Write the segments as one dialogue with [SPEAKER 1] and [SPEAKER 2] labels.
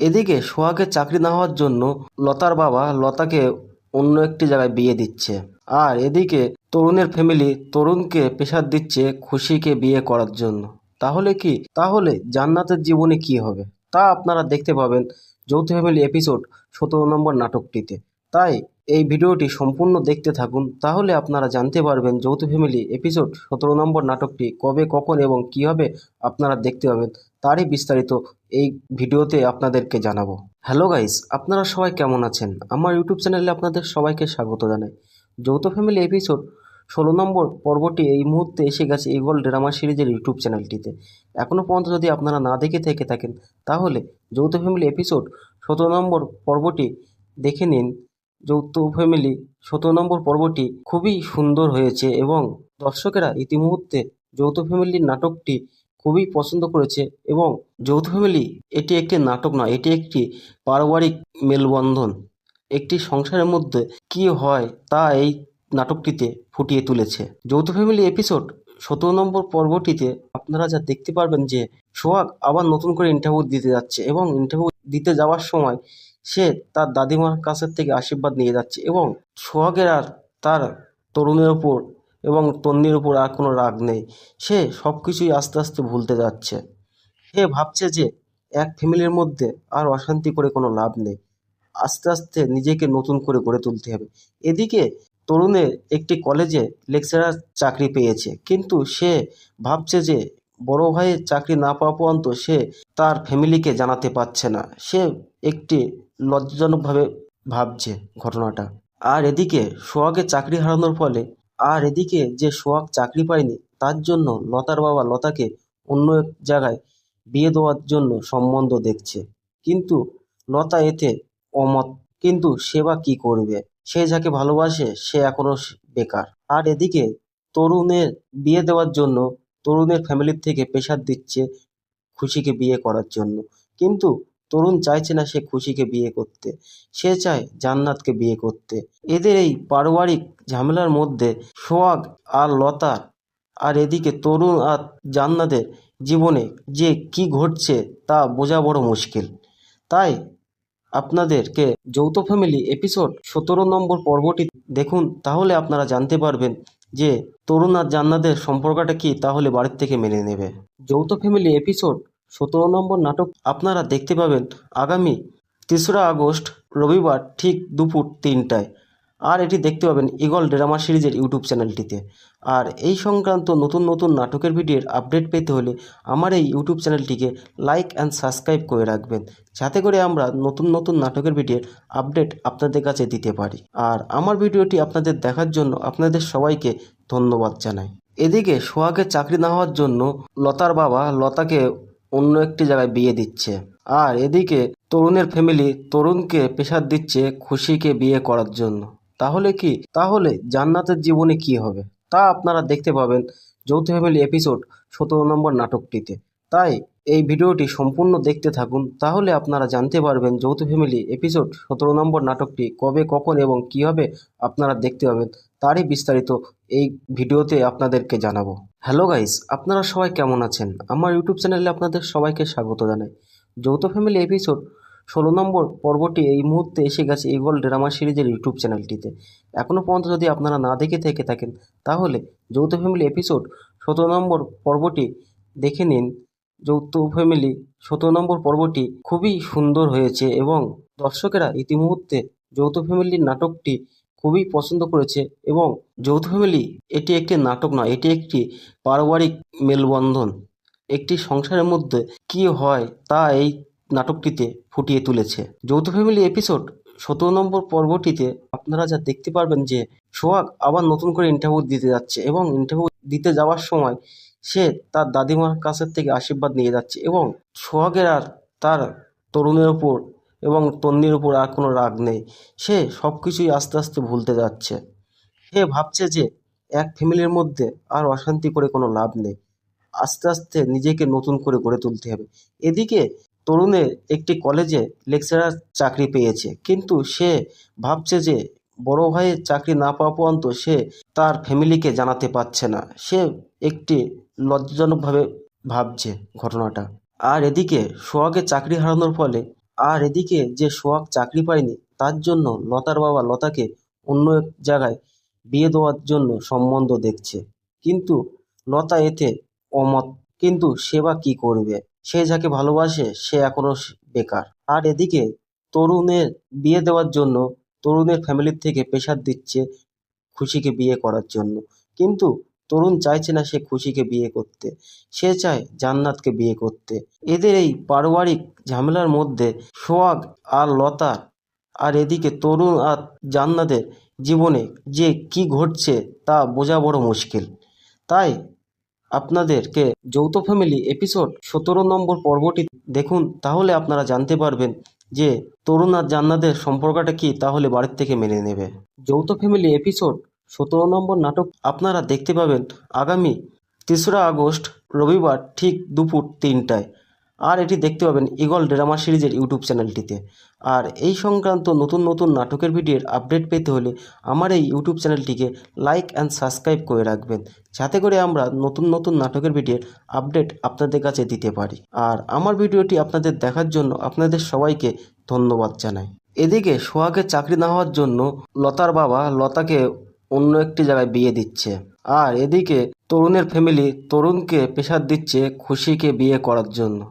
[SPEAKER 1] এদিকে সোহাগের চাকরি না হওয়ার জন্য লতার বাবা লতাকে অন্য একটি জায়গায় বিয়ে দিচ্ছে। আর এদিকে তরুণের ফ্যামিলি তরুণকে প্রেশার দিচ্ছে খুশিকে বিয়ে করার জন্য। তাহলে জান্নাতের জীবনে কি হবে তা আপনারা দেখতে পাবেন যৌথ ফ্যামিলি এপিসোড 17 নম্বর নাটকটিতে। তাই এই ভিডিওটি সম্পূর্ণ দেখতে থাকুন, তাহলে আপনারা জানতে পারবেন যৌথ ফ্যামিলি এপিসোড 17 নম্বর নাটকটি কবে, কখন এবং কীভাবে আপনারা দেখতে পাবেন, তারই বিস্তারিত এই ভিডিওতে আপনাদেরকে জানাবো। হ্যালো গাইস, আপনারা সবাই কেমন আছেন? আমার ইউটিউব চ্যানেলে আপনাদের সবাইকে স্বাগত জানাই। যৌথ ফ্যামিলি এপিসোড 16 নম্বর পর্বটি এই মুহূর্তে এসে গেছে ইগল ড্রামা সিরিজের ইউটিউব চ্যানেলটিতে। এখনও পর্যন্ত যদি আপনারা না দেখে থেকে থাকেন তাহলে যৌথ ফ্যামিলি এপিসোড 17 নম্বর পর্বটি দেখে নিন। যৌথ ফ্যামিলি 17 নম্বর পর্বটি খুবই সুন্দর হয়েছে এবং দর্শকেরা ইতিমধ্যে যৌথ ফ্যামিলির নাটকটি খুবই পছন্দ করেছে। এবং যৌথ ফ্যামিলি এটি একটি নাটক নয়, এটি একটি পারিবারিক মেলবন্ধন। একটি সংসারের মধ্যে কি হয় তা এই নাটকটিতে ফুটিয়ে তুলেছে। যৌথ ফ্যামিলি এপিসোড 17 নম্বর পর্বটিতে আপনারা যা দেখতে পারবেন যে সোহাগ আবার নতুন করে ইন্টারভিউ দিতে যাচ্ছে এবং ইন্টারভিউ দিতে যাওয়ার সময় সে তার দাদিমার কাছের থেকে আশীর্বাদ নিয়ে যাচ্ছে এবং সোহাগের আর তার তরুণের ওপর এবং তন্নির উপর আর কোনো রাগ নেই। সে সব কিছুই আস্তে আস্তে ভুলতে যাচ্ছে। সে ভাবছে যে এক ফ্যামিলির মধ্যে আর অশান্তি করে কোনো লাভ নেই, আস্তে আস্তে নিজেকে নতুন করে গড়ে তুলতে হবে। এদিকে তরুণের একটি কলেজে লেকচারার চাকরি পেয়েছে, কিন্তু সে ভাবছে যে বড় ভাইয়ের চাকরি না পাওয়া পর্যন্ত সে তার ফ্যামিলিকে জানাতে পারছে না। সে একটি লজ্জাজনকভাবে ভাবছে ঘটনাটা। আর এদিকে সোহাগের চাকরি হারানোর ফলে এদিকে যে সোহাগ চাকরি পায়নি তার জন্য লতার বাবা লতাকে অন্য এক জায়গায় বিয়ে দেওয়ার জন্য সম্বন্ধ দেখছে, কিন্তু লতা এতে অমত। কিন্তু সে বা কী করবে? সে যাকে ভালোবাসে সে এখনো বেকার। আর এদিকে তরুণের বিয়ে দেওয়ার জন্য তরুণের ফ্যামিলির থেকে প্রেশার দিচ্ছে খুশিকে বিয়ে করার জন্য, কিন্তু তরুণ চাইছে না সে খুশিকে বিয়ে করতে, সে চায় জান্নাতকে বিয়ে করতে। এদের এই পারিবারিক ঝামেলার মধ্যে সোহাগ আর লতা আর এদিকে তরুণ আর জান্নাতের জীবনে যে কি ঘটছে তা বোঝা বড় মুশকিল। তাই আপনাদেরকে যৌথ ফ্যামিলি এপিসোড 17 নম্বর পর্বটি দেখুন, তাহলে আপনারা জানতে পারবেন যে তরুণ আর জান্নাতের সম্পর্কটা কি, তাহলে বাড়ির থেকে মেনে নেবে। যৌথ ফ্যামিলি এপিসোড 17 নম্বর নাটক আপনারা দেখতে পাবেন আগামী 3রা আগস্ট রবিবার ঠিক দুপুর 3টায়। আর এটি দেখতে পাবেন ইগল ড্রামা সিরিজের ইউটিউব চ্যানেলটিতে। আর এই সংক্রান্ত নতুন নতুন নাটকের ভিডিওর আপডেট পেতে হলে আমার এই ইউটিউব চ্যানেলটিকে লাইক অ্যান্ড সাবস্ক্রাইব করে রাখবেন, যাতে করে আমরা নতুন নতুন নাটকের ভিডিওর আপডেট আপনাদের কাছে দিতে পারি। আর আমার ভিডিওটি আপনাদের দেখার জন্য আপনাদের সবাইকে ধন্যবাদ জানাই। এদিকে সোহাগের চাকরি না হওয়ার জন্য লতার বাবা লতাকে অন্য একটি জায়গায় বিয়ে দিচ্ছে। আর এদিকে তরুণের ফ্যামিলি তরুণকে প্রেশার দিচ্ছে খুশিকে বিয়ে করার জন্য। তাহলে জান্নাতের জীবনে কি হবে তা আপনারা দেখতে পাবেন যৌথ ফ্যামিলি এপিসোড 17 নম্বর নাটকটিতে। তাই এই ভিডিওটি সম্পূর্ণ দেখতে থাকুন, তাহলে আপনারা জানতে পারবেন যৌথ ফ্যামিলি এপিসোড 17 নম্বর নাটকটি কবে, কখন এবং কীভাবে আপনারা দেখতে পাবেন, তারই বিস্তারিত এই ভিডিওতে আপনাদেরকে জানাবো। হ্যালো গাইস, আপনারা সবাই কেমন আছেন? আমার ইউটিউব চ্যানেলে আপনাদের সবাইকে স্বাগত জানাই। যৌথ ফ্যামিলি এপিসোড 16 নম্বর পর্বটি এই মুহূর্তে এসে গেছে ইগল ড্রামা সিরিজের ইউটিউব চ্যানেলটিতে। এখনও পর্যন্ত যদি আপনারা না দেখে থেকে থাকেন তাহলে যৌথ ফ্যামিলি এপিসোড 17 নম্বর পর্বটি দেখে নিন। যৌথ ফ্যামিলি 17 নম্বর পর্বটি খুবই সুন্দর হয়েছে এবং দর্শকেরা ইতিমধ্যে যৌথ ফ্যামিলির নাটকটি খুবই পছন্দ করেছে। এবং যৌথ ফ্যামিলি এটি একটি নাটক নয়, এটি একটি পারিবারিক মেলবন্ধন। একটি সংসারের মধ্যে কি হয় তা এই নাটকটিতে ফুটিয়ে তুলেছে। যৌথ ফ্যামিলি এপিসোড 17 নম্বর পর্বটিতে আপনারা যা দেখতে পারবেন যে সোহাগ আবার নতুন করে ইন্টারভিউ দিতে যাচ্ছে এবং ইন্টারভিউ দিতে যাওয়ার সময় সে তার দাদিমার কাছের থেকে আশীর্বাদ নিয়ে যাচ্ছে এবং সোহাগের আর তার তরুণের ওপর এবং তন্নির উপর আর কোনো রাগ নেই। সে সব কিছুই আস্তে আস্তে ভুলতে যাচ্ছে। সে ভাবছে যে এক ফ্যামিলির মধ্যে আর অশান্তি করে কোনো লাভ নেই, আস্তে আস্তে নিজেকে নতুন করে গড়ে তুলতে হবে। এদিকে তরুণের একটি কলেজে লেকচারার চাকরি পেয়েছে, কিন্তু সে ভাবছে যে বড় ভাইয়ের চাকরি না পাওয়া পর্যন্ত সে তার ফ্যামিলিকে জানাতে পারছে না। সে একটি লজ্জাজনকভাবে ভাবছে ঘটনাটা। আর এদিকে সোহাগের চাকরি হারানোর ফলে আর এদিকে যে সোহাগ চাকরি পায়নি তার জন্য লতার বাবা লতাকে অন্য এক জায়গায় বিয়ে দেওয়ার জন্য সম্বন্ধ দেখছে, কিন্তু লতা এতে অমত। কিন্তু সে বা কি করবে, সে যাকে ভালোবাসে সে এখনো বেকার। আর এদিকে তরুণের বিয়ে দেওয়ার জন্য তরুণের ফ্যামিলির থেকে প্রেশার দিচ্ছে খুশিকে বিয়ে করার জন্য, কিন্তু তরুণ চাইছে না সে খুশিকে বিয়ে করতে, সে চায় জান্নাতকে বিয়ে করতে। এদের এই পারিবারিক ঝামেলার মধ্যে সোহাগ আর লতা আর এদিকে তরুণ আর জান্নাতের জীবনে যে কি ঘটছে তা বোঝা বড় মুশকিল। তাই আপনাদেরকে যৌথ ফ্যামিলি এপিসোড 17 নম্বর পর্বটি দেখুন, তাহলে আপনারা জানতে পারবেন যে তরুণ আর জান্নাতের সম্পর্কটা কি, তাহলে বাড়ির থেকে মেনে নেবে। যৌথ ফ্যামিলি এপিসোড 17 নম্বর নাটক আপনারা দেখতে পাবেন আগামী 3রা আগস্ট রবিবার ঠিক দুপুর 3টায়। আর এটি দেখতে পাবেন ঈগল ড্রামা সিরিজের ইউটিউব চ্যানেলটিতে। আর এই সংক্রান্ত নতুন নতুন নাটকের ভিডিওর আপডেট পেতে হলে আমার এই ইউটিউব চ্যানেলটিকে লাইক অ্যান্ড সাবস্ক্রাইব করে রাখবেন, যাতে করে আমরা নতুন নতুন নাটকের ভিডিওর আপডেট আপনাদের কাছে দিতে পারি। আর আমার ভিডিওটি আপনাদের দেখার জন্য আপনাদের সবাইকে ধন্যবাদ জানাই। এদিকে সোহাগের চাকরি না হওয়ার জন্য লতার বাবা লতাকে অন্য একটি জায়গায় বিয়ে দিচ্ছে, আর এদিকে তরুণের ফ্যামিলি তরুণকে প্রেশার দিচ্ছে খুশিকে বিয়ে করার জন্য।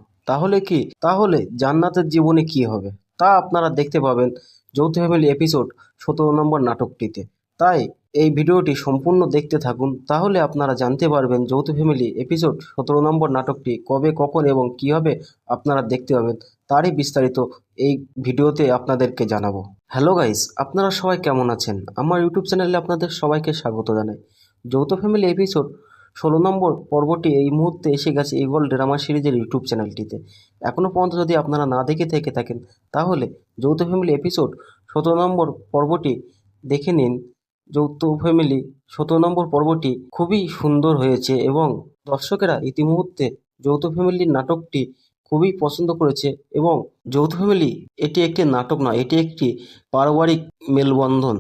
[SPEAKER 1] তাহলে জান্নাতের জীবনে কি হবে তা আপনারা দেখতে পাবেন যৌথ ফ্যামিলি এপিসোড 17 নম্বর নাটকটিতে। তাই এই ভিডিওটি সম্পূর্ণ দেখতে থাকুন, তাহলে আপনারা জানতে পারবেন যৌথ ফ্যামিলি এপিসোড 17 নম্বর নাটকটি কবে, কখন এবং কীভাবে আপনারা দেখতে পাবেন, তারই বিস্তারিত এই ভিডিওতে আপনাদেরকে জানাবো। হ্যালো গাইস, আপনারা সবাই কেমন আছেন? আমার ইউটিউব চ্যানেলে আপনাদের সবাইকে স্বাগত জানাই। যৌথ ফ্যামিলি এপিসোড 16 নম্বর পর্বটি এই মুহূর্তে এসে গেছে ঈগল ড্রামা সিরিজের ইউটিউব চ্যানেলটিতে। এখনও পর্যন্ত যদি আপনারা না দেখে থেকে থাকেন, তাহলে যৌথ ফ্যামিলি এপিসোড 17 নম্বর পর্বটি দেখে নিন। যৌথ ফ্যামিলি 17 নম্বর পর্বটি খুবই সুন্দর হয়েছে এবং দর্শকেরা ইতিমধ্যে যৌথ ফ্যামিলির নাটকটি খুবই পছন্দ করেছে। এবং যৌথ ফ্যামিলি এটি একটি নাটক নয়, এটি একটি পারিবারিক মেলবন্ধন।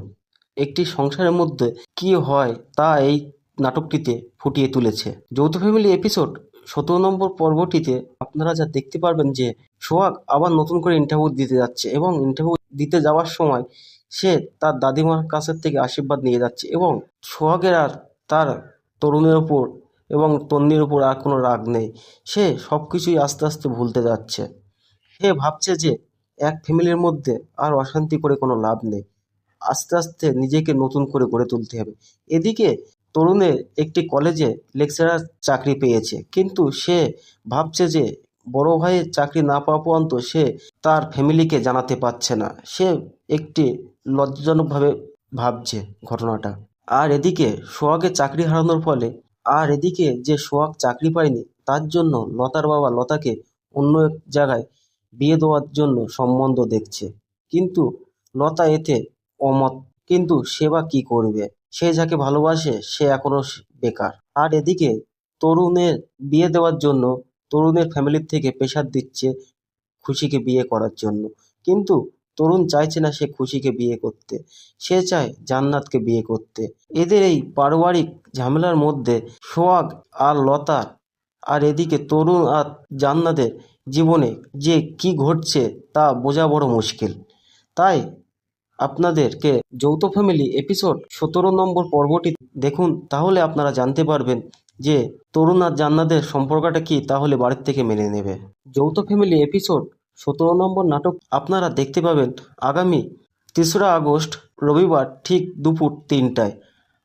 [SPEAKER 1] একটি সংসারের মধ্যে কি হয় তা এই নাটকটিতে ফুটিয়ে তুলেছে। যৌথ ফ্যামিলি এপিসোড 17 নম্বর পর্বটিতে আপনারা যা দেখতে পারবেন যে সোহাগ আবার নতুন করে ইন্টারভিউ দিতে যাচ্ছে এবং ইন্টারভিউ দিতে যাওয়ার সময় সে তার দাদিমার কাছের থেকে আশীর্বাদ নিয়ে যাচ্ছে এবং সোহাগের আর তার তরুণের ওপর এবং তন্নির ওপর আর কোনো রাগ নেই। সে সব কিছুই আস্তে আস্তে ভুলতে যাচ্ছে। সে ভাবছে যে এক ফ্যামিলির মধ্যে আর অশান্তি করে কোনো লাভ নেই, আস্তে আস্তে নিজেকে নতুন করে গড়ে তুলতে হবে। এদিকে তরুণের একটি কলেজে লেকচারার চাকরি পেয়েছে, কিন্তু সে ভাবছে যে বড় ভাইয়ের চাকরি না পাওয়া পর্যন্ত সে তার ফ্যামিলিকে জানাতে পারছে না। সে একটি লজ্জাজনকভাবে ভাবছে ঘটনাটা। আর এদিকে সোহাগের চাকরি হারানোর ফলে এদিকে যে সোহাগ চাকরি পায়নি তার জন্য লতার বাবা লতাকে অন্য এক জায়গায় বিয়ে দেওয়ার জন্য সম্বন্ধ দেখছে, কিন্তু লতা এতে অমত। কিন্তু সে বা কি করবে, সে যাকে ভালোবাসে সে এখনো বেকার। আর এদিকে তরুণের বিয়ে দেওয়ার জন্য তরুণের ফ্যামিলির থেকে প্রেশার দিচ্ছে খুশিকে বিয়ে করার জন্য, কিন্তু তরুণ চাইছে না সে খুশিকে বিয়ে করতে, সে চায় জান্নাতকে বিয়ে করতে। এদের এই পারিবারিক ঝামেলার মধ্যে সোহাগ আর লতা আর এদিকে তরুণ আর জান্নাতের জীবনে যে কি ঘটছে তা বোঝা বড় মুশকিল। তাই আপনাদেরকে যৌথ ফ্যামিলি এপিসোড 17 নম্বর পর্বটি দেখুন, তাহলে আপনারা জানতে পারবেন যে তরুণ আর জান্নাতের সম্পর্কটা কি, তাহলে বাড়ির থেকে মেনে নেবে। যৌথ ফ্যামিলি এপিসোড 17 নম্বর নাটক আপনারা দেখতে পাবেন আগামী 3রা আগস্ট রবিবার ঠিক দুপুর 3টায়।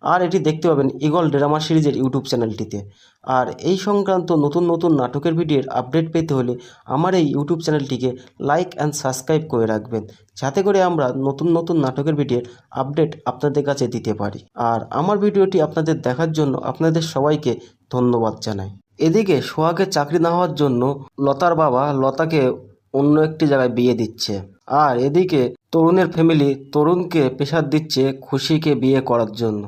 [SPEAKER 1] আর এটি দেখতে পাবেন ঈগল ড্রামা সিরিজের ইউটিউব চ্যানেলটিতে। আর এই সংক্রান্ত নতুন নতুন নাটকের ভিডিওর আপডেট পেতে হলে আমার এই ইউটিউব চ্যানেলটিকে লাইক অ্যান্ড সাবস্ক্রাইব করে রাখবেন, যাতে করে আমরা নতুন নতুন নাটকের ভিডিওর আপডেট আপনাদের কাছে দিতে পারি। আর আমার ভিডিওটি আপনাদের দেখার জন্য আপনাদের সবাইকে ধন্যবাদ জানাই। এদিকে সোহাগের চাকরি না হওয়ার জন্য লতার বাবা লতাকে অন্য একটি জায়গায় বিয়ে দিচ্ছে, আর এদিকে তরুণের ফ্যামিলি তরুণকে প্রেশার দিচ্ছে খুশিকে বিয়ে করার জন্য।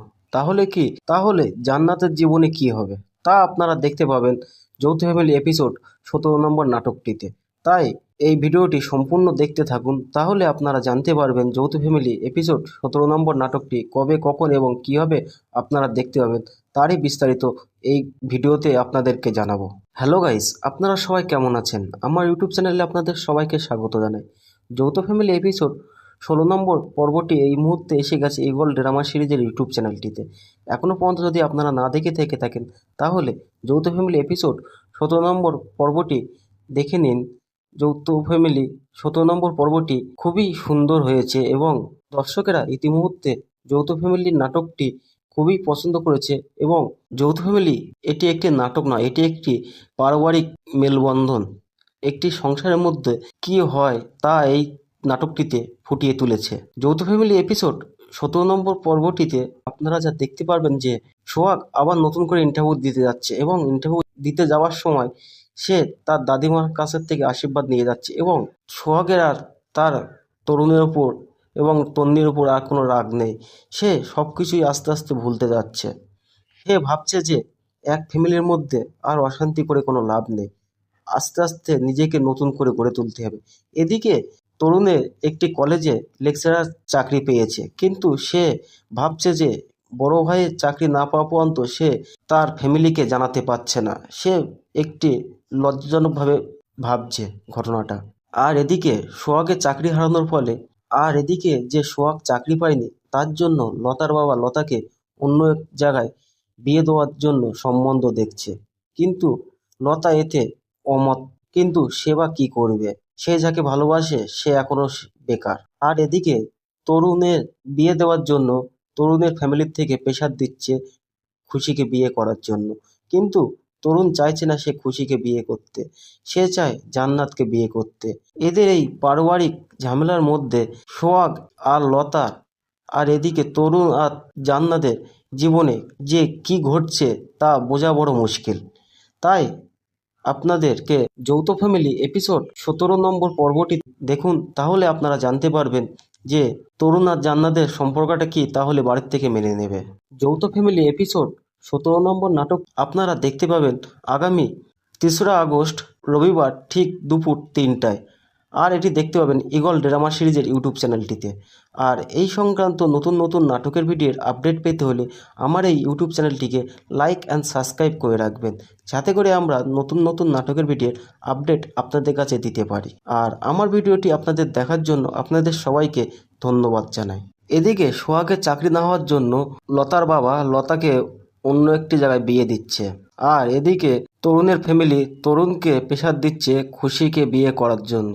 [SPEAKER 1] তাহলে জান্নাতের জীবনে কি হবে তা আপনারা দেখতে পাবেন যৌথ ফ্যামিলি এপিসোড 17 নম্বর নাটকটিতে। তাই এই ভিডিওটি সম্পূর্ণ দেখতে থাকুন, তাহলে আপনারা জানতে পারবেন যৌথ ফ্যামিলি এপিসোড 17 নম্বর নাটকটি কবে, কখন এবং কীভাবে আপনারা দেখতে পাবেন, তারই বিস্তারিত এই ভিডিওতে আপনাদেরকে জানাবো। হ্যালো গাইস, আপনারা সবাই কেমন আছেন? আমার ইউটিউব চ্যানেলে আপনাদের সবাইকে স্বাগত জানাই। যৌথ ফ্যামিলি এপিসোড 16 নম্বর পর্বটি এই মুহূর্তে এসে গেছে ইগল ড্রামা সিরিজের ইউটিউব চ্যানেলটিতে। এখনও পর্যন্ত যদি আপনারা না দেখে থেকে থাকেন তাহলে যৌথ ফ্যামিলি এপিসোড 17 নম্বর পর্বটি দেখে নিন। যৌথ ফ্যামিলি 17 নম্বর পর্বটি খুবই সুন্দর হয়েছে এবং দর্শকেরা ইতিমধ্যে যৌথ ফ্যামিলির নাটকটি খুবই পছন্দ করেছে। এবং যৌথ ফ্যামিলি এটি একটি নাটক নয়, এটি একটি পারিবারিক মেলবন্ধন। একটি সংসারের মধ্যে কি হয় তা এই নাটকটিতে ফুটিয়ে তুলেছে। যৌথ ফ্যামিলি এপিসোড 17 নম্বর পর্বটিতে আপনারা যা দেখতে পারবেন যে সোহাগ আবার নতুন করে ইন্টারভিউ দিতে যাচ্ছে এবং ইন্টারভিউ দিতে যাওয়ার সময় সে তার দাদিমার কাছের থেকে আশীর্বাদ নিয়ে যাচ্ছে এবং সোহাগের আর তার তরুণের ওপর এবং তন্নির ওপর আর কোনো রাগ নেই। সে সব কিছুই আস্তে আস্তে ভুলতে যাচ্ছে। সে ভাবছে যে এক ফ্যামিলির মধ্যে আর অশান্তি করে কোনো লাভ নেই, আস্তে আস্তে নিজেকে নতুন করে গড়ে তুলতে হবে। এদিকে তরুণের একটি কলেজে লেকচারার চাকরি পেয়েছে, কিন্তু সে ভাবছে যে বড় ভাইয়ের চাকরি না পাওয়া পর্যন্ত সে তার ফ্যামিলিকে জানাতে পারছে না। সে একটি লজ্জাজনকভাবে ভাবছে ঘটনাটা। আর এদিকে সোহাগের চাকরি হারানোর ফলে এদিকে যে সোহাগ চাকরি পায়নি তার জন্য লতার বাবা লতাকে অন্য এক জায়গায় বিয়ে দেওয়ার জন্য সম্বন্ধ দেখছে, কিন্তু লতা এতে অমত। কিন্তু সে বা কী করবে? সে যাকে ভালোবাসে সে এখনও বেকার। আর এদিকে তরুণের বিয়ে দেওয়ার জন্য তরুণের ফ্যামিলির থেকে প্রেশার দিচ্ছে খুশিকে বিয়ে করার জন্য, কিন্তু তরুণ চাইছে না সে খুশিকে বিয়ে করতে, সে চায় জান্নাতকে বিয়ে করতে। এদের এই পারিবারিক ঝামেলার মধ্যে সোহাগ আর লতা আর এদিকে তরুণ আর জান্নাতের জীবনে যে কি ঘটছে তা বোঝা বড় মুশকিল। তাই আপনাদেরকে যৌথ ফ্যামিলি এপিসোড 17 নম্বর পর্বটি দেখুন, তাহলে আপনারা জানতে পারবেন যে তরুণ আর জান্নাতের সম্পর্কটা কি, তাহলে বাড়ির থেকে মেনে নেবে। যৌথ ফ্যামিলি এপিসোড 17 নম্বর নাটক আপনারা দেখতে পাবেন আগামী 3রা আগস্ট রবিবার ঠিক দুপুর 3টায়। আর এটি দেখতে পাবেন ইগল ড্রামা সিরিজের ইউটিউব চ্যানেলটিতে। আর এই সংক্রান্ত নতুন নতুন নাটকের ভিডিওর আপডেট পেতে হলে আমার এই ইউটিউব চ্যানেলটিকে লাইক অ্যান্ড সাবস্ক্রাইব করে রাখবেন, যাতে করে আমরা নতুন নতুন নাটকের ভিডিওর আপডেট আপনাদের কাছে দিতে পারি। আর আমার ভিডিওটি আপনাদের দেখার জন্য আপনাদের সবাইকে ধন্যবাদ জানাই। এদিকে সোহাগের চাকরি না হওয়ার জন্য লতার বাবা লতাকে অন্য একটি জায়গায় বিয়ে দিচ্ছে। আর এদিকে তরুণের ফ্যামিলি তরুণকে প্রেশার দিচ্ছে খুশিকে বিয়ে করার জন্য।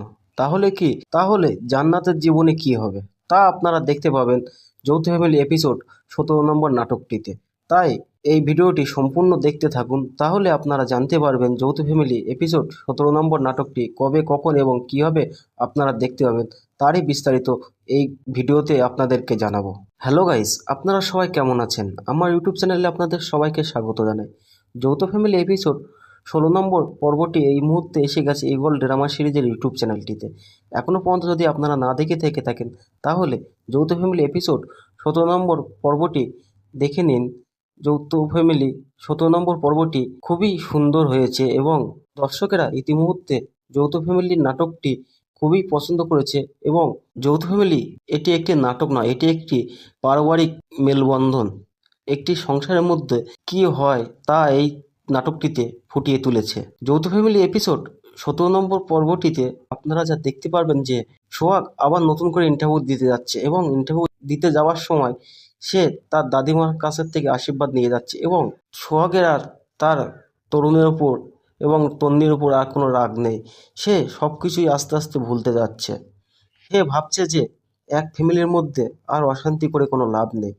[SPEAKER 1] তাহলে জান্নাতের জীবনে কি হবে তা আপনারা দেখতে পাবেন যৌথ ফ্যামিলি এপিসোড 17 নম্বর নাটকটিতে। তাই এই ভিডিওটি সম্পূর্ণ দেখতে থাকুন, তাহলে আপনারা জানতে পারবেন যৌথ ফ্যামিলি এপিসোড 17 নম্বর নাটকটি কবে, কখন এবং কীভাবে আপনারা দেখতে পাবেন, তারই বিস্তারিত এই ভিডিওতে আপনাদেরকে জানাবো। হ্যালো গাইস, আপনারা সবাই কেমন আছেন? আমার ইউটিউব চ্যানেলে আপনাদের সবাইকে স্বাগত জানাই। যৌথ ফ্যামিলি এপিসোড 16 নম্বর পর্বটি এই মুহূর্তে এসে গেছে ইগল ড্রামা সিরিজের ইউটিউব চ্যানেলটিতে। এখনও পর্যন্ত যদি আপনারা না দেখে থেকে থাকেন তাহলে যৌথ ফ্যামিলি এপিসোড 17 নম্বর পর্বটি দেখে নিন। যৌথ ফ্যামিলি 17 নম্বর পর্বটি খুবই সুন্দর হয়েছে এবং দর্শকেরা ইতিমধ্যে যৌথ ফ্যামিলির নাটকটি খুবই পছন্দ করেছে। এবং যৌথ ফ্যামিলি এটি একটি নাটক নয়, এটি একটি পারিবারিক মেলবন্ধন। একটি সংসারের মধ্যে কি হয় তা এই নাটকটিতে ফুটিয়ে তুলেছে। যৌথ ফ্যামিলি এপিসোড 17 নম্বর পর্বটিতে আপনারা যা দেখতে পারবেন যে সোহাগ আবার নতুন করে ইন্টারভিউ দিতে যাচ্ছে এবং ইন্টারভিউ দিতে যাওয়ার সময় সে তার দাদিমার কাছের থেকে আশীর্বাদ নিয়ে যাচ্ছে এবং সোহাগের আর তার তরুণের ওপর এবং তন্নির ওপর আর কোনো রাগ নেই। সে সব কিছুই আস্তে আস্তে ভুলতে যাচ্ছে। সে ভাবছে যে এক ফ্যামিলির মধ্যে আর অশান্তি করে কোনো লাভ নেই,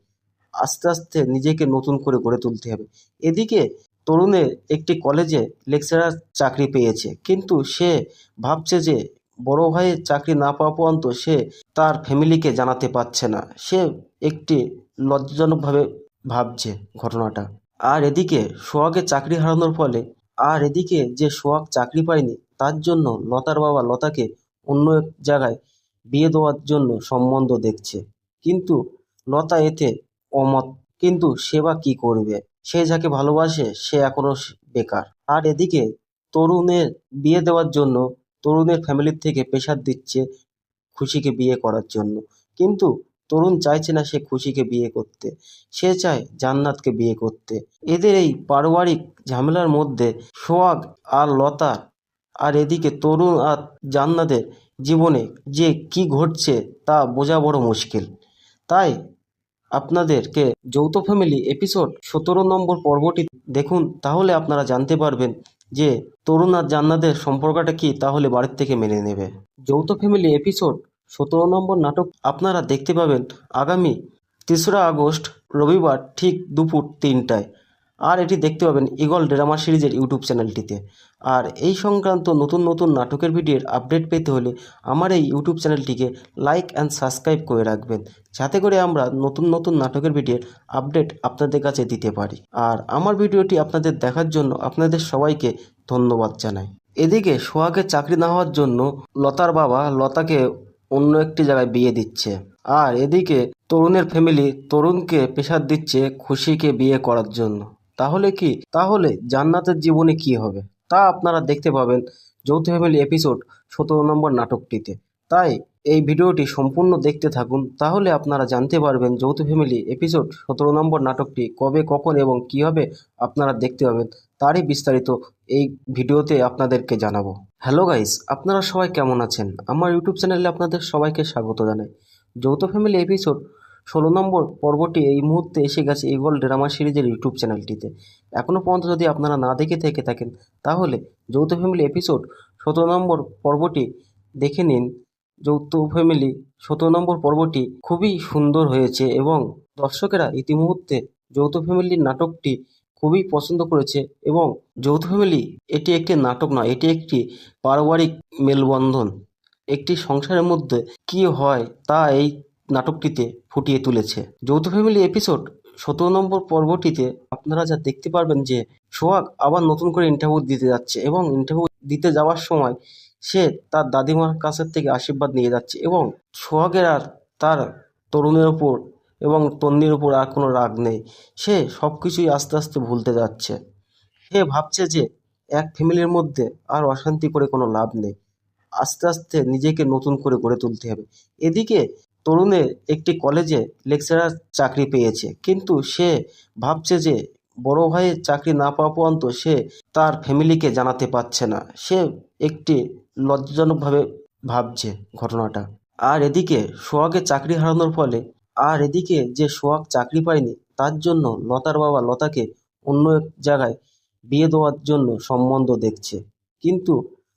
[SPEAKER 1] আস্তে আস্তে নিজেকে নতুন করে গড়ে তুলতে হবে। এদিকে তরুণের একটি কলেজে লেকচারার চাকরি পেয়েছে, কিন্তু সে ভাবছে যে বড় ভাইয়ের চাকরি না পাওয়া পর্যন্ত সে তার ফ্যামিলিকে জানাতে পারছে না। সে একটি লজ্জাজনকভাবে ভাবছে ঘটনাটা। আর এদিকে সোহাগের চাকরি হারানোর ফলে এদিকে যে সোহাগ চাকরি পায়নি তার জন্য লতার বাবা লতাকে অন্য এক জায়গায় বিয়ে দেওয়ার জন্য সম্বন্ধ দেখছে, কিন্তু লতা এতে অমত। কিন্তু সে বা কী করবে? সে যাকে ভালোবাসে সে এখনও বেকার। আর এদিকে তরুণের বিয়ে দেওয়ার জন্য তরুণের ফ্যামিলির থেকে প্রেশার দিচ্ছে খুশিকে বিয়ে করার জন্য, কিন্তু তরুণ চাইছে না সে খুশিকে বিয়ে করতে, সে চায় জান্নাতকে বিয়ে করতে। এদের এই পারিবারিক ঝামেলার মধ্যে সোহাগ আর লতা আর এদিকে তরুণ আর জান্নাতের জীবনে যে কি ঘটছে তা বোঝা বড় মুশকিল। তাই আপনাদেরকে যৌথ ফ্যামিলি এপিসোড 17 নম্বর পর্বটি দেখুন, তাহলে আপনারা জানতে পারবেন যে তরুণ আর জান্নাতের সম্পর্কটা কি, তাহলে বাড়ির থেকে মেনে নেবে। যৌথ ফ্যামিলি এপিসোড 17 নম্বর নাটক আপনারা দেখতে পাবেন আগামী 3রা আগস্ট রবিবার ঠিক দুপুর 3টায়। আর এটি দেখতে পাবেন ঈগল ড্রামা সিরিজের ইউটিউব চ্যানেলটিতে। আর এই সংক্রান্ত নতুন নতুন নাটকের ভিডিওর আপডেট পেতে হলে আমার এই ইউটিউব চ্যানেলটিকে লাইক অ্যান্ড সাবস্ক্রাইব করে রাখবেন, যাতে করে আমরা নতুন নতুন নাটকের ভিডিওর আপডেট আপনাদের কাছে দিতে পারি। আর আমার ভিডিওটি আপনাদের দেখার জন্য আপনাদের সবাইকে ধন্যবাদ জানাই। এদিকে সোহাগের চাকরি না হওয়ার জন্য লতার বাবা লতাকে অন্য একটি জায়গায় বিয়ে দিচ্ছে। আর এদিকে তরুণের ফ্যামিলি তরুণকে প্রেশার দিচ্ছে খুশিকে বিয়ে করার জন্য। তাহলে জান্নাতের জীবনে কি হবে তা আপনারা দেখতে পাবেন যৌথ ফ্যামিলি এপিসোড 17 নম্বর নাটকটিতে। তাই এই ভিডিওটি সম্পূর্ণ দেখতে থাকুন, তাহলে আপনারা জানতে পারবেন যৌথ ফ্যামিলি এপিসোড 17 নম্বর নাটকটি কবে, কখন এবং কীভাবে আপনারা দেখতে পাবেন, তারই বিস্তারিত এই ভিডিওতে আপনাদেরকে জানাবো। হ্যালো গাইস, আপনারা সবাই কেমন আছেন? আমার ইউটিউব চ্যানেলে আপনাদের সবাইকে স্বাগত জানাই। যৌথ ফ্যামিলি এপিসোড 16 নম্বর পর্বটি এই মুহূর্তে এসে গেছে ঈগল ড্রামা সিরিজের ইউটিউব চ্যানেলটিতে। এখনও পর্যন্ত যদি আপনারা না দেখে থেকে থাকেন, তাহলে যৌথ ফ্যামিলি এপিসোড 17 নম্বর পর্বটি দেখে নিন। যৌথ ফ্যামিলি 17 নম্বর পর্বটি খুবই সুন্দর হয়েছে এবং দর্শকেরা ইতিমধ্যে যৌথ ফ্যামিলির নাটকটি খুবই পছন্দ করেছে। এবং যৌথ ফ্যামিলি এটি একটি নাটক নয়, এটি একটি পারিবারিক মেলবন্ধন। একটি সংসারের মধ্যে কি হয় তা এই নাটকটিতে ফুটিয়ে তুলেছে। যৌথ ফ্যামিলি এপিসোড 17 নম্বর পর্বটিতে আপনারা যা দেখতে পারবেন যে সোহাগ আবার নতুন করে ইন্টারভিউ দিতে যাচ্ছে এবং ইন্টারভিউ দিতে যাওয়ার সময় সে তার দাদিমার কাছের থেকে আশীর্বাদ নিয়ে যাচ্ছে এবং সোহাগের আর তার তরুণের ওপর এবং তন্নির ওপর আর কোনো রাগ নেই। সে সব কিছুই আস্তে আস্তে ভুলতে যাচ্ছে। সে ভাবছে যে এক ফ্যামিলির মধ্যে আর অশান্তি করে কোনো লাভ নেই, আস্তে আস্তে নিজেকে নতুন করে গড়ে তুলতে হবে। এদিকে তরুণের একটি কলেজে লেকচারার চাকরি পেয়েছে, কিন্তু সে ভাবছে যে বড় ভাইয়ের চাকরি না পাওয়া পর্যন্ত সে তার ফ্যামিলিকে জানাতে পারছে না। সে একটি লজ্জাজনকভাবে ভাবছে ঘটনাটা। আর এদিকে সোহাগের চাকরি হারানোর ফলে এদিকে যে সোহাগ চাকরি পায়নি তার জন্য লতার বাবা লতাকে অন্য এক জায়গায় বিয়ে দেওয়ার জন্য সম্বন্ধ দেখছে, কিন্তু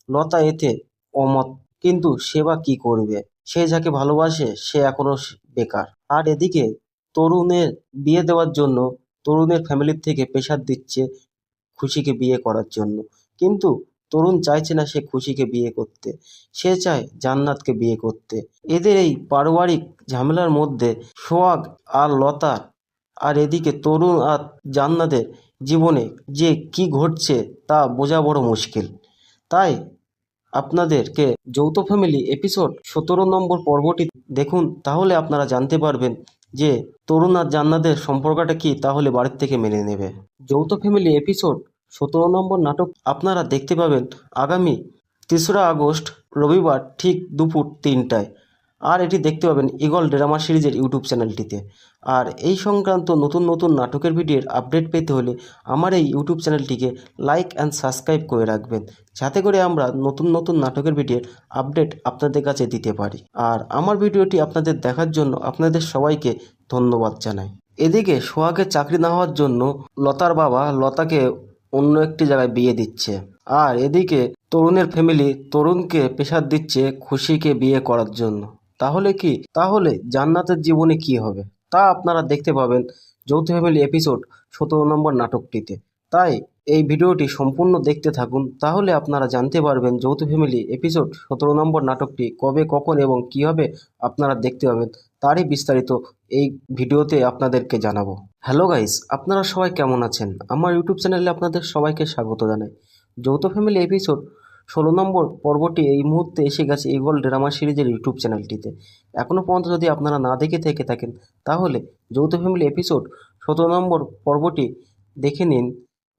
[SPEAKER 1] লতা এতে অমত। কিন্তু সে বা কী করবে? সে যাকে ভালোবাসে সে এখনো বেকার। আর এদিকে তরুণের বিয়ে দেওয়ার জন্য তরুণের ফ্যামিলির থেকে প্রেশার দিচ্ছে খুশিকে বিয়ে করার জন্য, কিন্তু তরুণ চাইছে না সে খুশিকে বিয়ে করতে, সে চায় জান্নাতকে বিয়ে করতে। এদের এই পারিবারিক ঝামেলার মধ্যে সোহাগ আর লতার আর এদিকে তরুণ আর জান্নাতের জীবনে যে কি ঘটছে তা বোঝা বড় মুশকিল। তাই আপনাদেরকে যৌথ ফ্যামিলি এপিসোড 17 নম্বর পর্বটি দেখুন, তাহলে আপনারা জানতে পারবেন যে তরুণ আর জান্নাতের সম্পর্কটা কি, তাহলে বাড়ির থেকে মেনে নেবে। যৌথ ফ্যামিলি এপিসোড 17 নম্বর নাটক আপনারা দেখতে পাবেন আগামী 3রা আগস্ট রবিবার ঠিক দুপুর 3টায়। আর এটি দেখতে পাবেন ঈগল ড্রামা সিরিজের ইউটিউব চ্যানেলটিতে। আর এই সংক্রান্ত নতুন নতুন নাটকের ভিডিওর আপডেট পেতে হলে আমার এই ইউটিউব চ্যানেলটিকে লাইক অ্যান্ড সাবস্ক্রাইব করে রাখবেন, যাতে করে আমরা নতুন নতুন নাটকের ভিডিওর আপডেট আপনাদের কাছে দিতে পারি। আর আমার ভিডিওটি আপনাদের দেখার জন্য আপনাদের সবাইকে ধন্যবাদ জানাই। এদিকে সোহাগের চাকরি না হওয়ার জন্য লতার বাবা লতাকে অন্য একটি জায়গায় বিয়ে দিচ্ছে। আর এদিকে তরুণের ফ্যামিলি তরুণকে প্রেশার দিচ্ছে খুশিকে বিয়ে করার জন্য। তাহলে জান্নাতের জীবনে কি হবে তা আপনারা দেখতে পাবেন যৌথ ফ্যামিলি এপিসোড 17 নম্বর নাটকটিতে। তাই এই ভিডিওটি সম্পূর্ণ দেখতে থাকুন, তাহলে আপনারা জানতে পারবেন যৌথ ফ্যামিলি এপিসোড 17 নম্বর নাটকটি কবে, কখন এবং কীভাবে আপনারা দেখতে পাবেন, তারই বিস্তারিত এই ভিডিওতে আপনাদেরকে জানাবো। হ্যালো গাইস, আপনারা সবাই কেমন আছেন? আমার ইউটিউব চ্যানেলে আপনাদের সবাইকে স্বাগত জানাই। যৌথ ফ্যামিলি এপিসোড 16 নম্বর পর্বটি এই মুহূর্তে এসে গেছে ঈগল ড্রামা সিরিজের ইউটিউব চ্যানেলটিতে। এখনও পর্যন্ত যদি আপনারা না দেখে থেকে থাকেন, তাহলে যৌথ ফ্যামিলি এপিসোড 17 নম্বর পর্বটি দেখে নিন।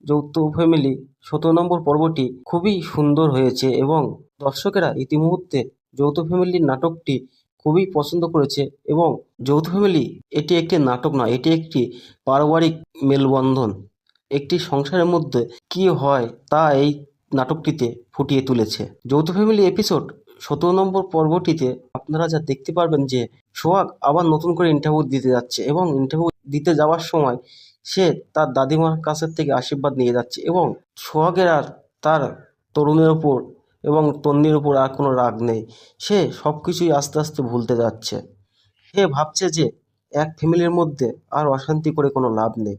[SPEAKER 1] যৌথ ফ্যামিলি 17 নম্বর পর্বটি খুবই সুন্দর হয়েছে এবং দর্শকেরা ইতিমধ্যে যৌথ ফ্যামিলির নাটকটি খুবই পছন্দ করেছে। এবং যৌথ ফ্যামিলি এটি একটি নাটক নয়, এটি একটি পারিবারিক মেলবন্ধন। একটি সংসারের মধ্যে কি হয় তা এই নাটকটিতে ফুটিয়ে তুলেছে। যৌথ ফ্যামিলি এপিসোড 17 নম্বর পর্বটিতে আপনারা যা দেখতে পারবেন যে সোহাগ আবার নতুন করে ইন্টারভিউ দিতে যাচ্ছে এবং ইন্টারভিউ দিতে যাওয়ার সময় সে তার দাদিমার কাছের থেকে আশীর্বাদ নিয়ে যাচ্ছে এবং সোহাগের আর তার তরুণের ওপর এবং তন্নির ওপর আর কোনো রাগ নেই। সে সব কিছুই আস্তে আস্তে ভুলতে যাচ্ছে। সে ভাবছে যে এক ফ্যামিলির মধ্যে আর অশান্তি করে কোনো লাভ নেই।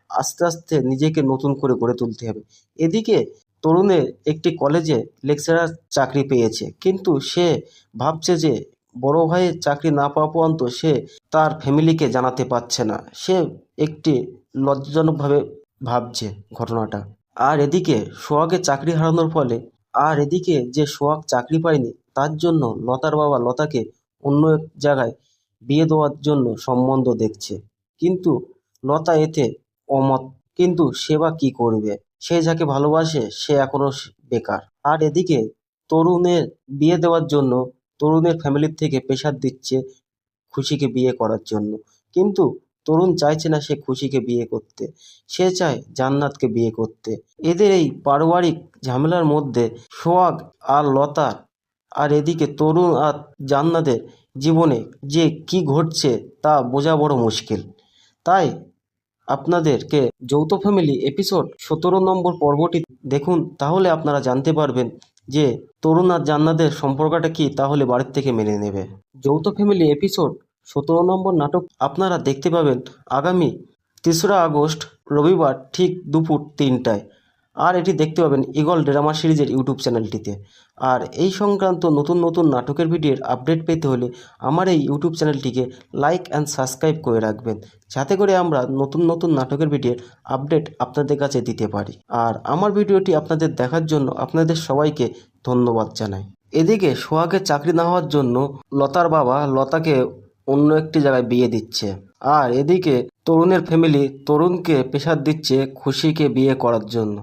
[SPEAKER 1] আস্তে আস্তে নিজেকে নতুন করে গড়ে তুলতে হবে। এদিকে তরুণের একটি কলেজে লেকচারার চাকরি পেয়েছে, কিন্তু সে ভাবছে যে বড় ভাইয়ের চাকরি না পাওয়া পর্যন্ত সে তার ফ্যামিলিকে জানাতে পারছে না। সে একটি লজ্জাজনকভাবে ভাবছে ঘটনাটা। আর এদিকে সোহাগের চাকরি হারানোর ফলে এদিকে যে সোহাগ চাকরি পায়নি তার জন্য লতার বাবা লতাকে অন্য এক জায়গায় বিয়ে দেওয়ার জন্য সম্বন্ধ দেখছে, কিন্তু লতা এতে অমত। কিন্তু সে বা কি করবে? সে যাকে ভালোবাসে সে এখনো বেকার। আর এদিকে তরুণের বিয়ে দেওয়ার জন্য তরুণের ফ্যামিলির থেকে প্রেশার দিচ্ছে খুশিকে বিয়ে করার জন্য, কিন্তু তরুণ চাইছে না সে খুশিকে বিয়ে করতে। সে চায় জান্নাতকে বিয়ে করতে। এদের এই পারিবারিক ঝামেলার মধ্যে সোহাগ আর লতার আর এদিকে তরুণ আর জান্নাতের জীবনে যে কি ঘটছে তা বোঝা বড় মুশকিল। তাই আপনাদেরকে যৌথ ফ্যামিলি এপিসোড 17 নম্বর পর্বটি দেখুন, তাহলে আপনারা জানতে পারবেন যে তরুণ আর জান্নাতের সম্পর্কটা কি, তাহলে বাড়ির থেকে মেনে নেবে। যৌথ ফ্যামিলি এপিসোড 17 নম্বর নাটক আপনারা দেখতে পাবেন আগামী 3রা আগস্ট রবিবার ঠিক দুপুর 3টায়। আর এটি দেখতে পাবেন ঈগল ড্রামা সিরিজের ইউটিউব চ্যানেলটিতে। আর এই সংক্রান্ত নতুন নতুন নাটকের ভিডিওর আপডেট পেতে হলে আমার এই ইউটিউব চ্যানেলটিকে লাইক অ্যান্ড সাবস্ক্রাইব করে রাখবেন, যাতে করে আমরা নতুন নতুন নাটকের ভিডিওর আপডেট আপনাদের কাছে দিতে পারি। আর আমার ভিডিওটি আপনাদের দেখার জন্য আপনাদের সবাইকে ধন্যবাদ জানাই। এদিকে সোহাগের চাকরি না হওয়ার জন্য লতার বাবা লতাকে অন্য একটি জায়গায় বিয়ে দিচ্ছে, আর এদিকে তরুণের ফ্যামিলি তরুণকে প্রেশার দিচ্ছে খুশিকে বিয়ে করার জন্য।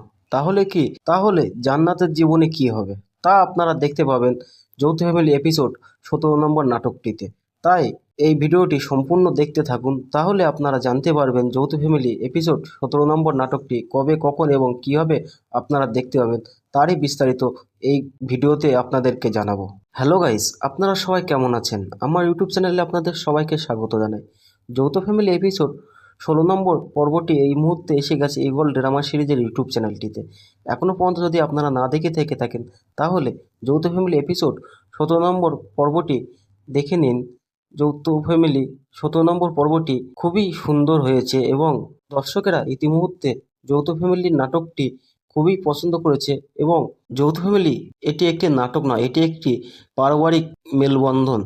[SPEAKER 1] তাহলে জান্নাতের জীবনে কি হবে তা আপনারা দেখতে পাবেন যৌথ ফ্যামিলি এপিসোড 17 নম্বর নাটকটিতে। তাই এই ভিডিওটি সম্পূর্ণ দেখতে থাকুন, তাহলে আপনারা জানতে পারবেন যৌথ ফ্যামিলি এপিসোড 17 নম্বর নাটকটি কবে, কখন এবং কীভাবে আপনারা দেখতে পাবেন, তারই বিস্তারিত এই ভিডিওতে আপনাদেরকে জানাবো। হ্যালো গাইস, আপনারা সবাই কেমন আছেন? আমার ইউটিউব চ্যানেলে আপনাদের সবাইকে স্বাগত জানাই। যৌথ ফ্যামিলি এপিসোড 16 নম্বর পর্বটি এই মুহূর্তে এসে গেছে ঈগল ড্রামা সিরিজের ইউটিউব চ্যানেলটিতে। এখনও পর্যন্ত যদি আপনারা না দেখে থেকে থাকেন তাহলে যৌথ ফ্যামিলি এপিসোড 17 নম্বর পর্বটি দেখে নিন। যৌথ ফ্যামিলি 17 নম্বর পর্বটি খুবই সুন্দর হয়েছে এবং দর্শকেরা ইতিমধ্যে যৌথ ফ্যামিলির নাটকটি খুবই পছন্দ করেছে। এবং যৌথ ফ্যামিলি এটি একটি নাটক নয়, এটি একটি পারিবারিক মেলবন্ধন।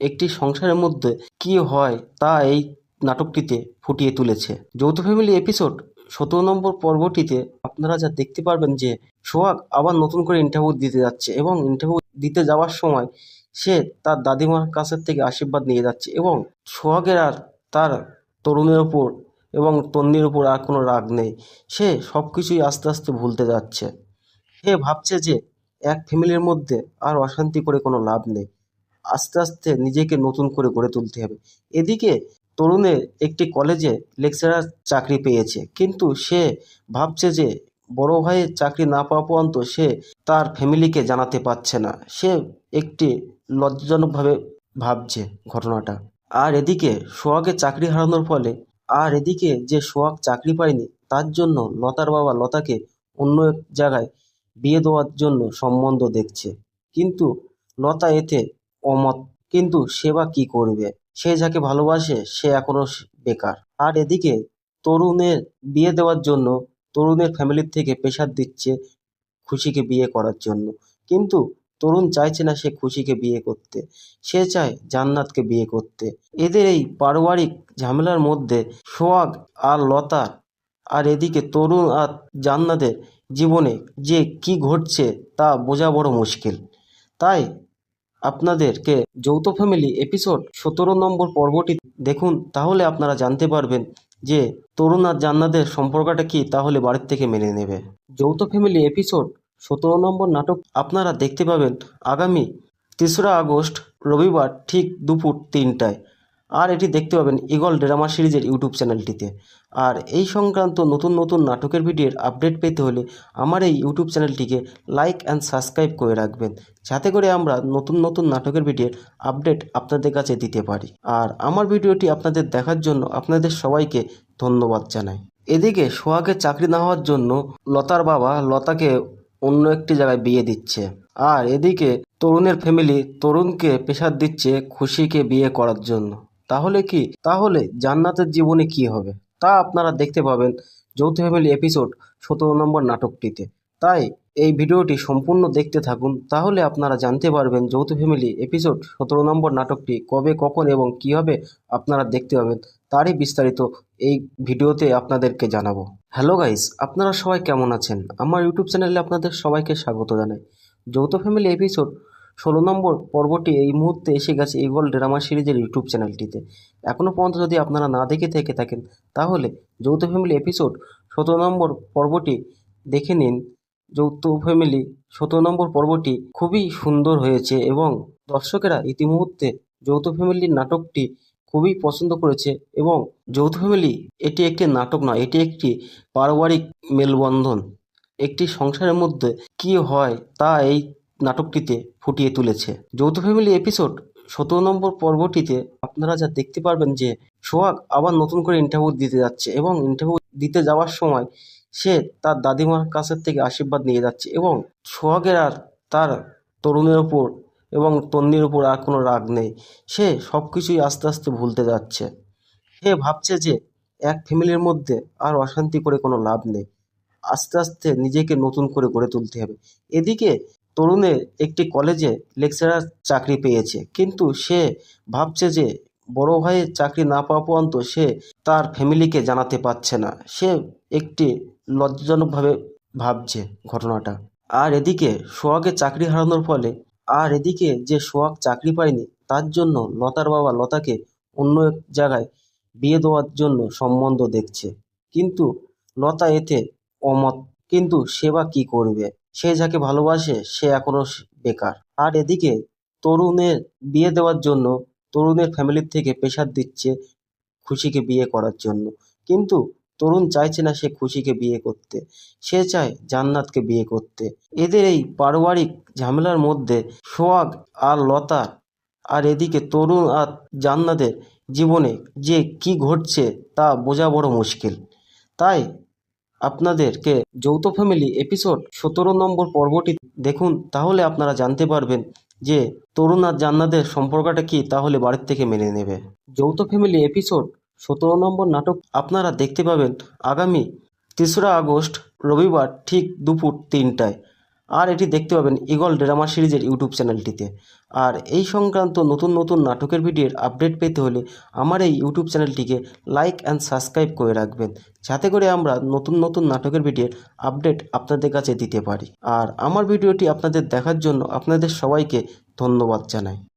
[SPEAKER 1] একটি সংসারের মধ্যে কি হয় তা এই নাটকটিতে ফুটিয়ে তুলেছে। যৌথ ফ্যামিলি এপিসোড 17 নম্বর পর্বটিতে আপনারা যা দেখতে পারবেন যে সোহাগ আবার নতুন করে ইন্টারভিউ দিতে যাচ্ছে এবং ইন্টারভিউ দিতে যাওয়ার সময় সে তার দাদিমার কাছের থেকে আশীর্বাদ নিয়ে যাচ্ছে এবং সোহাগের আর তার তরুণের ওপর এবং তন্নির ওপর আর কোনো রাগ নেই। সে সব কিছুই আস্তে আস্তে ভুলতে যাচ্ছে। সে ভাবছে যে এক ফ্যামিলির মধ্যে আর অশান্তি করে কোনো লাভ নেই। আস্তে আস্তে নিজেকে নতুন করে গড়ে তুলতে হবে। এদিকে তরুণের একটি কলেজে লেকচারার চাকরি পেয়েছে, কিন্তু সে ভাবছে যে বড় ভাইয়ের চাকরি না পাওয়া পর্যন্ত সে তার ফ্যামিলিকে জানাতে পারছে না। সে একটি লজ্জাজনকভাবে ভাবছে ঘটনাটা। আর এদিকে সোহাগের চাকরি হারানোর ফলে এদিকে যে সোহাগ চাকরি পায়নি তার জন্য লতার বাবা লতাকে অন্য এক জায়গায় বিয়ে দেওয়ার জন্য সম্বন্ধ দেখছে, কিন্তু লতা এতে অমত। কিন্তু সে বা কি করবে? সে যাকে ভালোবাসে সে এখনো বেকার। আর এদিকে তরুণের বিয়ে দেওয়ার জন্য তরুণের ফ্যামিলির থেকে প্রেশার দিচ্ছে খুশিকে বিয়ে করার জন্য, কিন্তু তরুণ চাইছে না সে খুশিকে বিয়ে করতে। সে চায় জান্নাতকে বিয়ে করতে। এদের এই পারিবারিক ঝামেলার মধ্যে সোহাগ আর লতা আর এদিকে তরুণ আর জান্নাতের জীবনে যে কি ঘটছে তা বোঝা বড় মুশকিল। তাই আপনাদেরকে যৌথ ফ্যামিলি এপিসোড 17 নম্বর পর্বটি দেখুন, তাহলে আপনারা জানতে পারবেন যে তরুণ আর জান্নাতের সম্পর্কটা কি, তাহলে বাড়ির থেকে মেনে নেবে। যৌথ ফ্যামিলি এপিসোড 17 নম্বর নাটক আপনারা দেখতে পাবেন আগামী 3রা আগস্ট রবিবার ঠিক দুপুর 3টায়। আর এটি দেখতে পাবেন ঈগল ড্রামা সিরিজের ইউটিউব চ্যানেলটিতে। আর এই সংক্রান্ত নতুন নতুন নাটকের ভিডিওর আপডেট পেতে হলে আমার এই ইউটিউব চ্যানেলটিকে লাইক অ্যান্ড সাবস্ক্রাইব করে রাখবেন, যাতে করে আমরা নতুন নতুন নাটকের ভিডিওর আপডেট আপনাদের কাছে দিতে পারি। আর আমার ভিডিওটি আপনাদের দেখার জন্য আপনাদের সবাইকে ধন্যবাদ জানাই। এদিকে সোহাগের চাকরি না হওয়ার জন্য লতার বাবা লতাকে অন্য একটি জায়গায় বিয়ে দিচ্ছে। আর এদিকে তরুণের ফ্যামিলি তরুণকে প্রেশার দিচ্ছে খুশিকে বিয়ে করার জন্য। তাহলে জান্নাতের জীবনে কি হবে তা আপনারা দেখতে পাবেন যৌথ ফ্যামিলি এপিসোড 17 নম্বর নাটকটিতে। তাই এই ভিডিওটি সম্পূর্ণ দেখতে থাকুন, তাহলে আপনারা জানতে পারবেন যৌথ ফ্যামিলি এপিসোড 17 নম্বর নাটকটি কবে, কখন এবং কীভাবে আপনারা দেখতে পাবেন, তারই বিস্তারিত এই ভিডিওতে আপনাদেরকে জানাবো। হ্যালো গাইস, আপনারা সবাই কেমন আছেন? আমার ইউটিউব চ্যানেলে আপনাদের সবাইকে স্বাগত জানাই। যৌথ ফ্যামিলি এপিসোড 16 নম্বর পর্বটি এই মুহূর্তে এসে গেছে ঈগল ড্রামা সিরিজের ইউটিউব চ্যানেলটিতে। এখনও পর্যন্ত যদি আপনারা না দেখে থেকে থাকেন, তাহলে যৌথ ফ্যামিলি এপিসোড 17 নম্বর পর্বটি দেখে নিন। যৌথ ফ্যামিলি 17 নম্বর পর্বটি খুবই সুন্দর হয়েছে এবং দর্শকেরা ইতিমধ্যে যৌথ ফ্যামিলির নাটকটি খুবই পছন্দ করেছে। এবং যৌথ ফ্যামিলি এটি একটি নাটক নয়, এটি একটি পারিবারিক মেলবন্ধন। একটি সংসারের মধ্যে কি হয় তা এই নাটকটিতে ফুটিয়ে তুলেছে। যৌথ ফ্যামিলি এপিসোড 17 নম্বর পর্বটিতে আপনারা যা দেখতে পারবেন যে সোহাগ আবার নতুন করে ইন্টারভিউ দিতে যাচ্ছে এবং ইন্টারভিউ দিতে যাওয়ার সময় সে তার দাদিমার কাছের থেকে আশীর্বাদ নিয়ে যাচ্ছে এবং সোহাগের আর তার তরুণের ওপর এবং তন্নির ওপর আর কোনো রাগ নেই। সে সব কিছুই আস্তে আস্তে ভুলতে যাচ্ছে। সে ভাবছে যে এক ফ্যামিলির মধ্যে আর অশান্তি করে কোনো লাভ নেই, আস্তে আস্তে নিজেকে নতুন করে গড়ে তুলতে হবে। এদিকে তরুণের একটি কলেজে লেকচারার চাকরি পেয়েছে, কিন্তু সে ভাবছে যে বড় ভাইয়ের চাকরি না পাওয়া পর্যন্ত সে তার ফ্যামিলিকে জানাতে পারছে না। সে একটি লজ্জাজনকভাবে ভাবছে ঘটনাটা। আর এদিকে সোহাগের চাকরি হারানোর ফলে এদিকে যে সোহাগ চাকরি পায়নি তার জন্য লতার বাবা লতাকে অন্য এক জায়গায় বিয়ে দেওয়ার জন্য সম্বন্ধ দেখছে, কিন্তু লতা এতে অমত। কিন্তু সে বা কী করবে? সে যাকে ভালোবাসে সে এখনও বেকার। আর এদিকে তরুণের বিয়ে দেওয়ার জন্য তরুণের ফ্যামিলির থেকে প্রেশার দিচ্ছে খুশিকে বিয়ে করার জন্য, কিন্তু তরুণ চাইছে না সে খুশিকে বিয়ে করতে, সে চায় জান্নাতকে বিয়ে করতে। এদের এই পারিবারিক ঝামেলার মধ্যে সোহাগ আর লতা আর এদিকে তরুণ আর জান্নাতের জীবনে যে কি ঘটছে তা বোঝা বড় মুশকিল। তাই আপনাদেরকে যৌথ ফ্যামিলি এপিসোড 17 নম্বর পর্বটি দেখুন, তাহলে আপনারা জানতে পারবেন যে তরুণ আর জান্নাতের সম্পর্কটা কি, তাহলে বাড়ির থেকে মেনে নেবে। যৌথ ফ্যামিলি এপিসোড 17 নম্বর নাটক আপনারা দেখতে পাবেন আগামী 3রা আগস্ট রবিবার ঠিক দুপুর 3টায়। আর এটি দেখতে পাবেন ঈগল ড্রামা সিরিজের ইউটিউব চ্যানেলটিতে। আর এই সংক্রান্ত নতুন নতুন নাটকের ভিডিওর আপডেট পেতে হলে আমার এই ইউটিউব চ্যানেলটিকে লাইক অ্যান্ড সাবস্ক্রাইব করে রাখবেন, যাতে করে আমরা নতুন নতুন নাটকের ভিডিওর আপডেট আপনাদের কাছে দিতে পারি। আর আমার ভিডিওটি আপনাদের দেখার জন্য আপনাদের সবাইকে ধন্যবাদ জানাই।